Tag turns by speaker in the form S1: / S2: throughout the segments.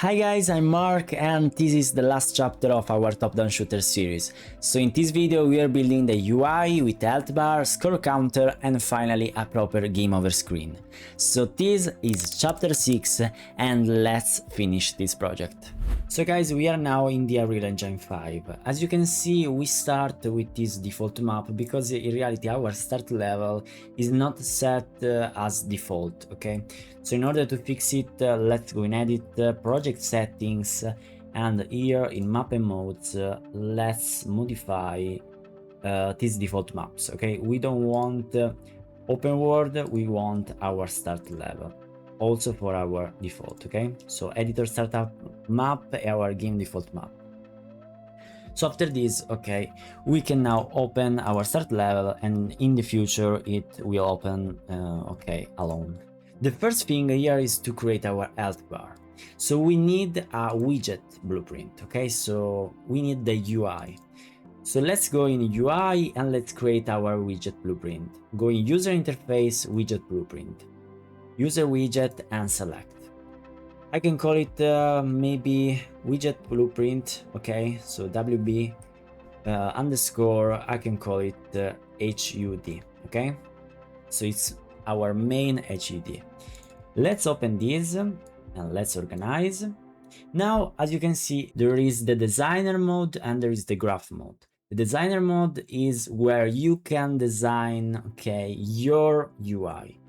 S1: Hi guys, I'm Mark and this is the last chapter of our top-down shooter series. So in this video we are building the UI with health bar, score counter and finally a proper game over screen. So this is chapter 6 and let's finish this project. So guys, we are now in the Unreal Engine 5. As you can see, we start with this default map because in reality our start level is not set as default, okay? So in order to fix it, let's go in edit, project settings, and here in map and modes, let's modify these default maps, okay? We don't want open world, we want our start level. Also for our default, okay? So editor startup map, our game default map. So after this, okay, we can now open our start level and in the future it will open, okay, alone. The first thing here is to create our health bar. So we need a widget blueprint, okay? So we need the UI. So let's go in UI and let's create our widget blueprint. Go in user interface, widget blueprint. User widget and select. I can call it maybe widget blueprint, okay? So WB underscore, I can call it HUD, okay? So it's our main HUD. Let's open this and let's organize. Now, as you can see, there is the designer mode and there is the graph mode. The designer mode is where you can design, okay, your UI.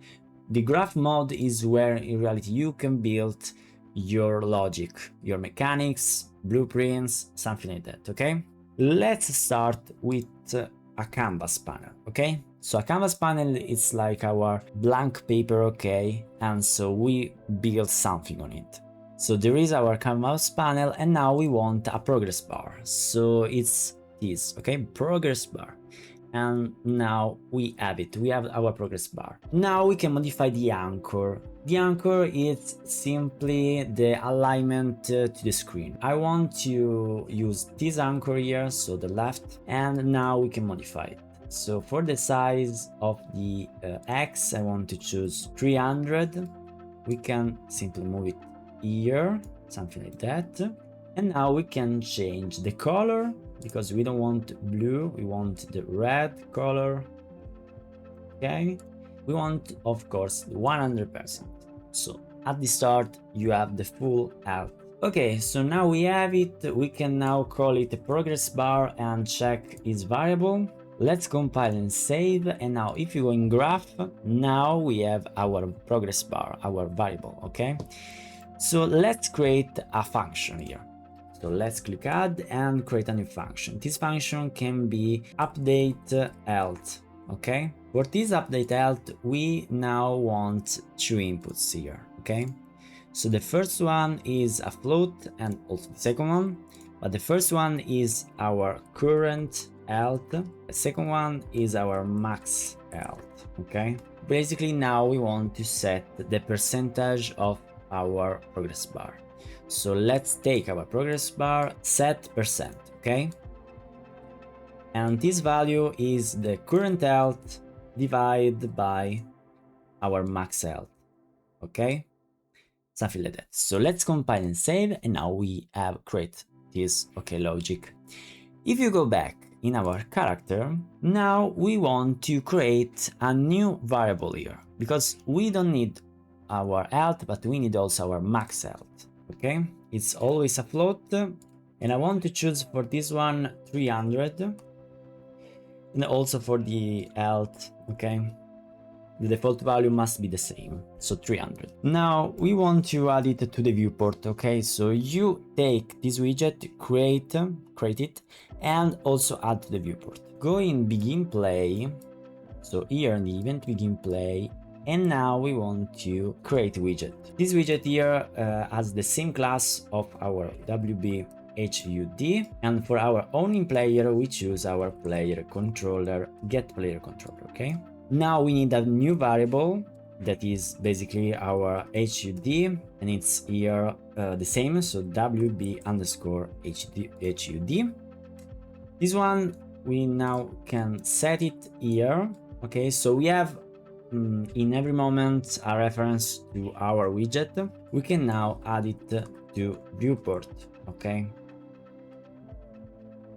S1: The graph mode is where in reality you can build your logic, your mechanics, blueprints, something like that, okay? Let's start with a canvas panel, okay? So a canvas panel is like our blank paper, okay? And so we build something on it. So there is our canvas panel and now we want a progress bar. So it's this, okay? Progress bar. And now we have it, we have our progress bar. Now we can modify the anchor. The anchor is simply the alignment to the screen. I want to use this anchor here, so the left, and now we can modify it. So for the size of the X, I want to choose 300. We can simply move it here, something like that. And now we can change the color, because we don't want blue, we want the red color, okay? We want, of course, 100%. So at the start, you have the full health. Okay, so now we have it, we can now call it a progress bar and check its variable. Let's compile and save, and now if you go in graph, now we have our progress bar, our variable, okay? So let's create a function here. So let's click add and create a new function. This function can be update health, okay? For this update health, we now want two inputs here, okay? So the first one is a float and also the second one, but the first one is our current health. The second one is our max health, okay? Basically now we want to set the percentage of our progress bar. So let's take our progress bar, set %, okay? And this value is the current health divided by our max health, okay? Something like that. So let's compile and save, and now we have created this, okay, logic. If you go back in our character, now we want to create a new variable here, because we don't need our health, but we need also our max health. Okay, it's always a float, and I want to choose for this one 300, and also for the health, okay, the default value must be the same, so 300. Now we want to add it to the viewport, okay, so you take this widget, create it, and also add to the viewport. Go in begin play, so here in the event begin play, and now we want to create a widget. This widget here has the same class of our WB HUD, and for our own player we choose our player controller, get player controller, okay? Now we need a new variable that is basically our HUD, and it's here the same, so WB underscore HUD. This one we now can set it here, okay? So we have in every moment a reference to our widget. we can now add it to viewport, okay?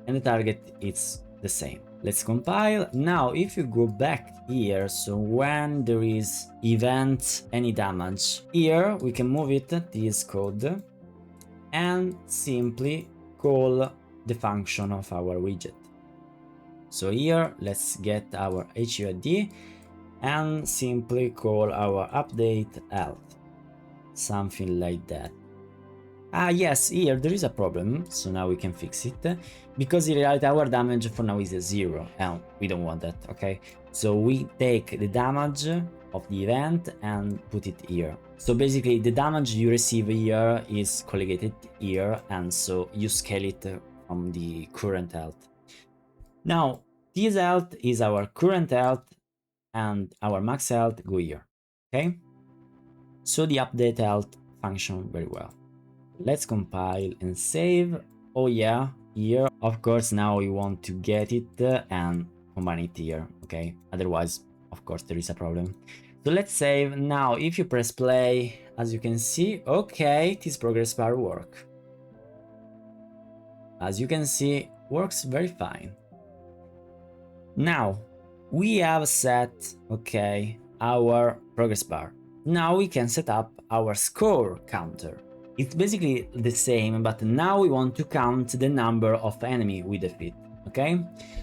S1: And the target is the same. Let's compile. Now, if you go back here, so when there is event any damage, here we can move it, this code, and simply call the function of our widget. So here, let's get our HUID and simply call our update health, something like that. Yes, here there is a problem, so now we can fix it, because in reality our damage for now is a 0, and we don't want that, okay? So we take the damage of the event and put it here. So basically the damage you receive here is colligated here, and so you scale it from the current health. Now, this health is our current health, and our max health go here, okay? So the update health function very well. Let's compile and save. Oh yeah, here, of course, now we want to get it and combine it here, okay? Otherwise, of course, there is a problem. So let's save. Now, if you press play, as you can see, okay, this progress bar work. As you can see, works very fine. Now, we have set, okay, our progress bar. Now we can set up our score counter. It's basically the same, but now we want to count the number of enemy we defeat, okay?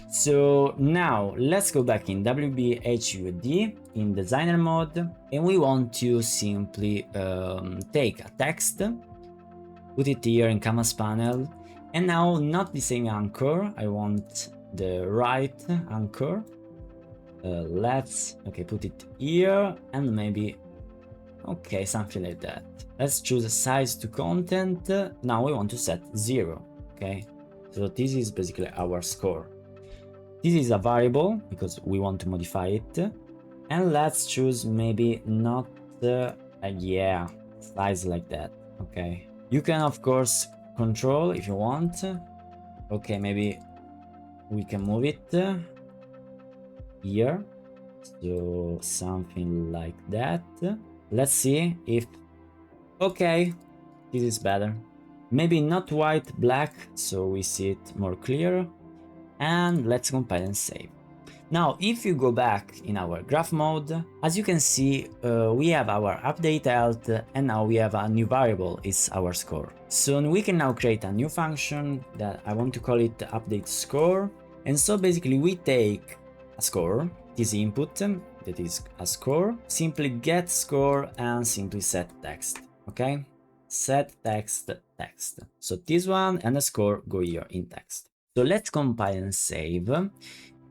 S1: So now let's go back in WBHUD in designer mode, and we want to simply take a text, put it here in canvas panel, and now not the same anchor, I want the right anchor. Let's, okay, put it here, and maybe, okay, something like that. Let's choose a size to content. Now we want to set 0, okay? So this is basically our score. This is a variable because we want to modify it. And let's choose maybe not, yeah, size like that, okay? You can, of course, control if you want. Okay, maybe we can move it here. So something like that. Let's see if, okay, this is better. Maybe not white, black, so we see it more clear. And let's compile and save. Now, if you go back in our graph mode, as you can see, we have our update health, and now we have a new variable, is our score. So we can now create a new function that I want to call it update score. And so basically we take a score, this input, that is a score, simply get score and simply set text, okay? Set text. So this one and the score go here in text. So let's compile and save.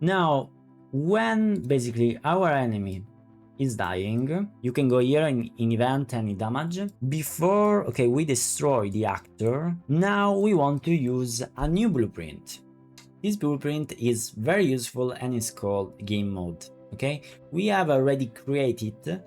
S1: Now, when basically our enemy is dying, you can go here in event any damage. Before, okay, we destroy the actor, now we want to use a new blueprint. This blueprint is very useful and is called game mode, okay? We have already created,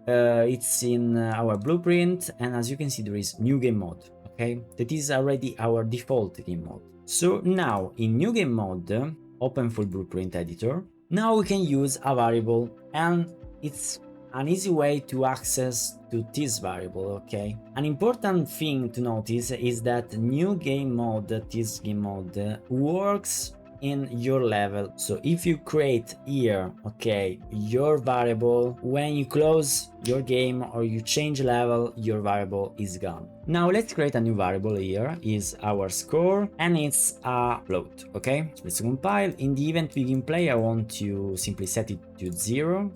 S1: it's in our blueprint, and as you can see there is new game mode, okay? That is already our default game mode. So now in new game mode, open full blueprint editor, now we can use a variable, and it's an easy way to access to this variable, okay? An important thing to notice is that new game mode, this game mode, works in your level. So if you create here, okay, your variable, when you close your game or you change level, your variable is gone. Now let's create a new variable here, is our score, and it's a float, okay? So let's compile. In the event begin play, I want to simply set it to 0,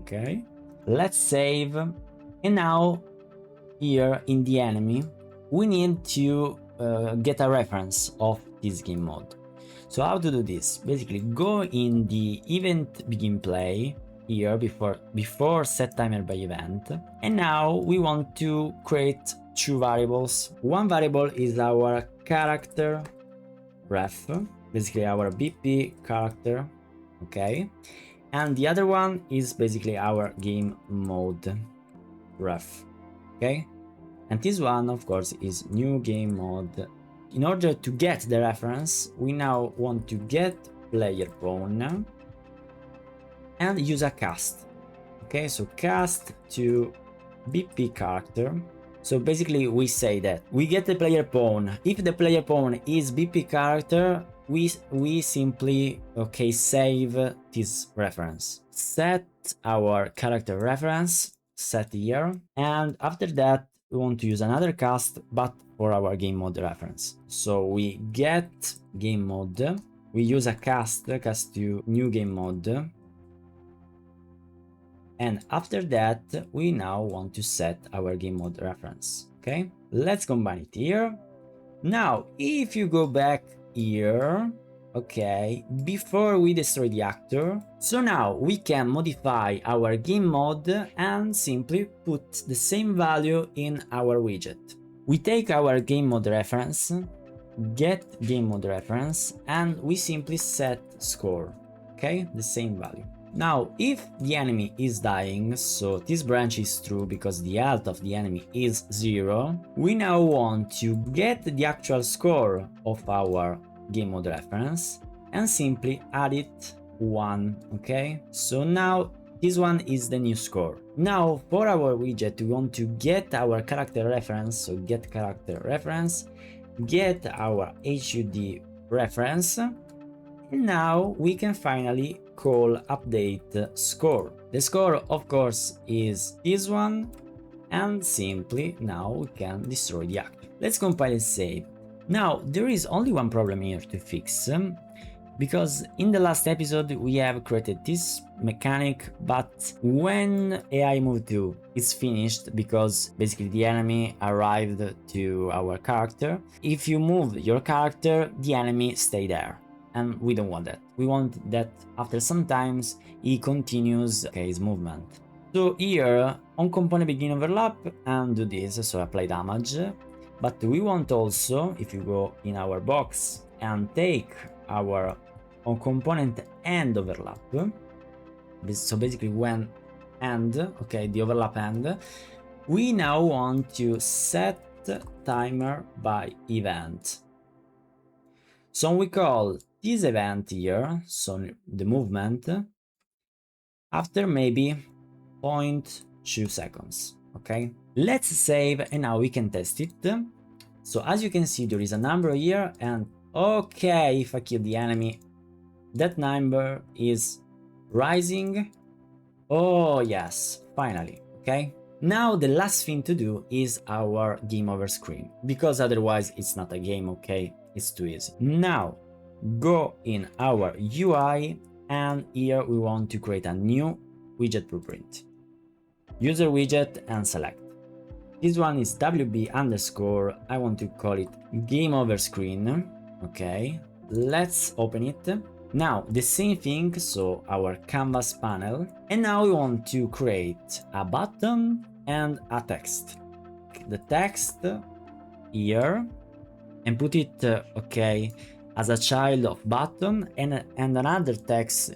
S1: okay? Let's save, and now here in the enemy we need to get a reference of this game mode. So how to do this? Basically go in the event begin play here before set timer by event, and now we want to create two variables. One variable is our character ref, basically our BP character, okay? And the other one is basically our game mode ref, okay? And this one, of course, is new game mode. In order to get the reference, we now want to get player pawn and use a cast, okay? So cast to BP character, So basically we say that we get the player pawn. If the player pawn is BP character, we simply save this reference. Set our character reference, set here, and after that we want to use another cast but for our game mode reference. So we get game mode, we use a cast to new game mode, and after that we now want to set our game mode reference. Okay, let's combine it here. Now if you go back here, okay, before we destroy the actor, so now we can modify our game mode and simply put the same value in our widget. We take our game mode reference, get game mode reference, and we simply set score, okay, the same value. Now if the enemy is dying, so this branch is true because the health of the enemy is 0, we now want to get the actual score of our game mode reference and simply add it 1, okay? So now this one is the new score. Now for our widget we want to get our character reference, so get character reference, get our HUD reference, and now we can finally call update score. The score of course is this one, and simply now we can destroy the actor. Let's compile and save. Now there is only one problem here to fix, because in the last episode we have created this mechanic, but when AI move 2 is finished, because basically the enemy arrived to our character, if you move your character the enemy stay there, and we don't want that. We want that after some times he continues his movement. So here on component begin overlap and do this, so apply damage. But we want also, if you go in our box and take our on component end overlap, so basically when end, okay, the overlap end, we now want to set timer by event. So we call this event here, so the movement, after maybe 0.2 seconds, okay? Let's save and now we can test it. So as you can see there is a number here, and okay, if I kill the enemy that number is rising. Oh yes, finally, okay? Now the last thing to do is our game over screen, because otherwise it's not a game, okay? It's too easy. Now go in our UI and here we want to create a new widget blueprint. User widget and select. This one is WB underscore, I want to call it game over screen. Okay, let's open it. Now the same thing, so our canvas panel, and now we want to create a button and a text. The text here and put it okay as a child of button, and another text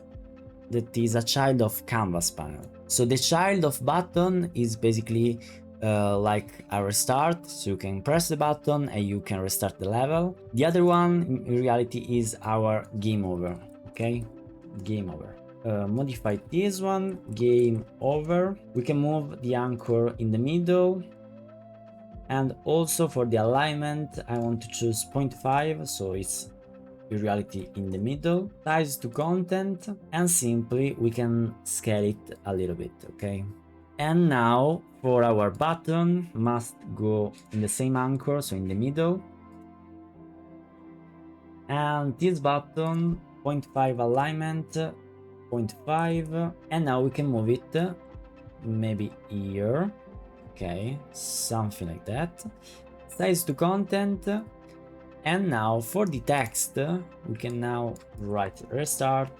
S1: that is a child of canvas panel. So the child of button is basically like a restart, so you can press the button and you can restart the level. The other one in reality is our game over, okay? Game over. Modify this one, game over. We can move the anchor in the middle, and also for the alignment I want to choose 0.5, so it's in reality in the middle. Size to content, and simply we can scale it a little bit, okay? And now for our button must go in the same anchor, so in the middle, and this button 0.5 alignment, 0.5, and now we can move it maybe here, okay, something like that. Size to content. And now for the text, we can now write restart.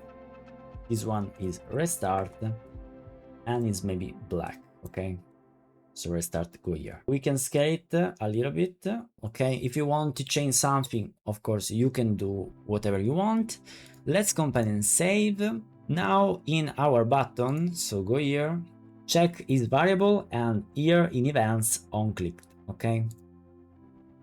S1: This one is restart, and it's maybe black, okay? So restart, go here. We can scale it a little bit, okay? If you want to change something, of course, you can do whatever you want. Let's compile and save. Now in our button, so go here, check is variable, and here in events on clicked, okay?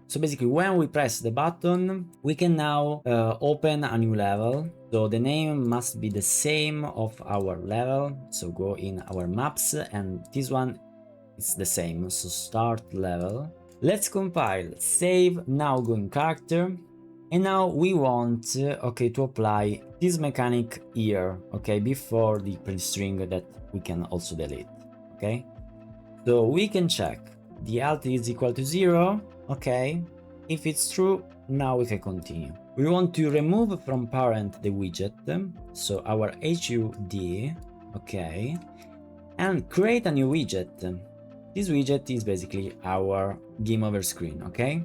S1: So basically when we press the button, we can now open a new level. So the name must be the same of our level. So go in our maps, and this one it's the same, so start level. Let's compile, save, now go in character. And now we want, okay, to apply this mechanic here, okay, before the print string that we can also delete, okay? So we can check the alt is equal to 0, okay? If it's true, now we can continue. We want to remove from parent the widget, so our HUD, okay, and create a new widget. This widget is basically our game over screen, okay?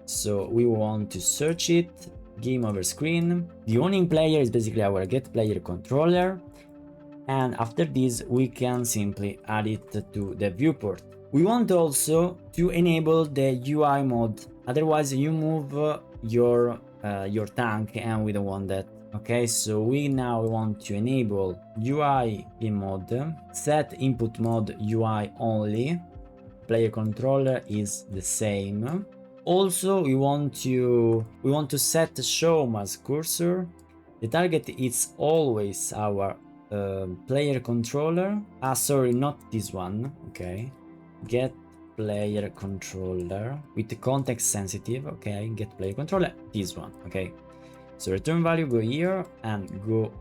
S1: So we want to search it, game over screen. The owning player is basically our get player controller. And after this, we can simply add it to the viewport. We want also to enable the UI mode. Otherwise, you move your tank, and we don't want that. Okay, so we now want to enable UI in mode, set input mode UI only. Player controller is the same. Also, we want to set show mask cursor. The target is always our player controller. Sorry, not this one. Okay, get player controller with the context sensitive. Okay, get player controller, this one. Okay, so return value go here and go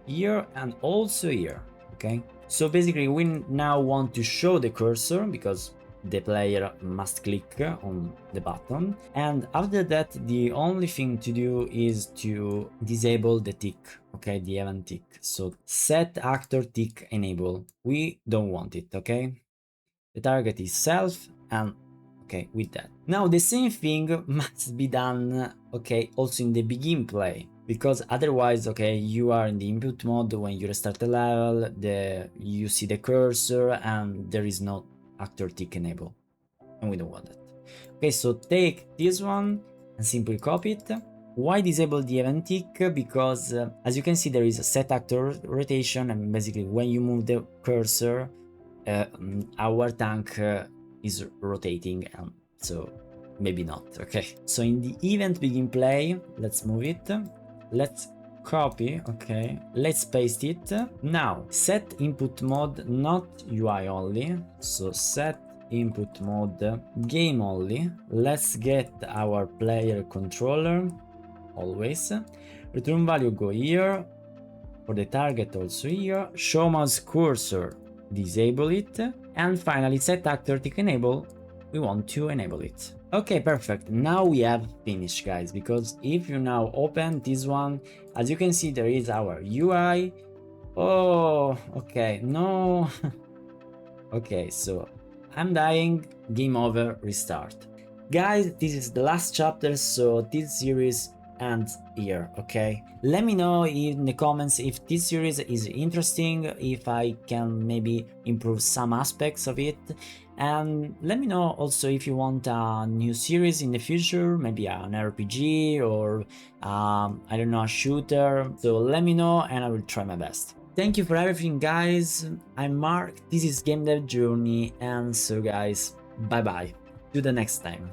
S1: here and also here. Okay, so basically we now want to show the cursor because the player must click on the button, and after that the only thing to do is to disable the tick, okay, the event tick. So set actor tick enable, we don't want it, okay? The target is self, and okay, with that. Now the same thing must be done, okay, also in the begin play, because otherwise, okay, you are in the input mode when you restart the level, you see the cursor and there is no actor tick enable, and we don't want that. Okay, so take this one and simply copy it. Why disable the event tick? Because as you can see, there is a set actor rotation, and basically when you move the cursor, our tank is rotating, so maybe not. Okay, so in the event begin play, let's move it, let's copy, okay, let's paste it. Now set input mode not UI only, so set input mode game only. Let's get our player controller always. Return value go here, for the target also here, show mouse cursor, disable it, and finally set actor tick enable, we want to enable it. Okay, perfect. Now we have finished, guys, because if you now open this one, as you can see, there is our UI. Oh, okay, no. Okay, so I'm dying, game over, restart. Guys, this is the last chapter, so this series ends here, okay? Let me know in the comments if this series is interesting, if I can maybe improve some aspects of it, and let me know also if you want a new series in the future, maybe an RPG or I don't know, a shooter. So let me know and I will try my best. Thank you for everything, guys. I'm Mark, this is Game Dev Journey, and so guys, bye bye, to the next time.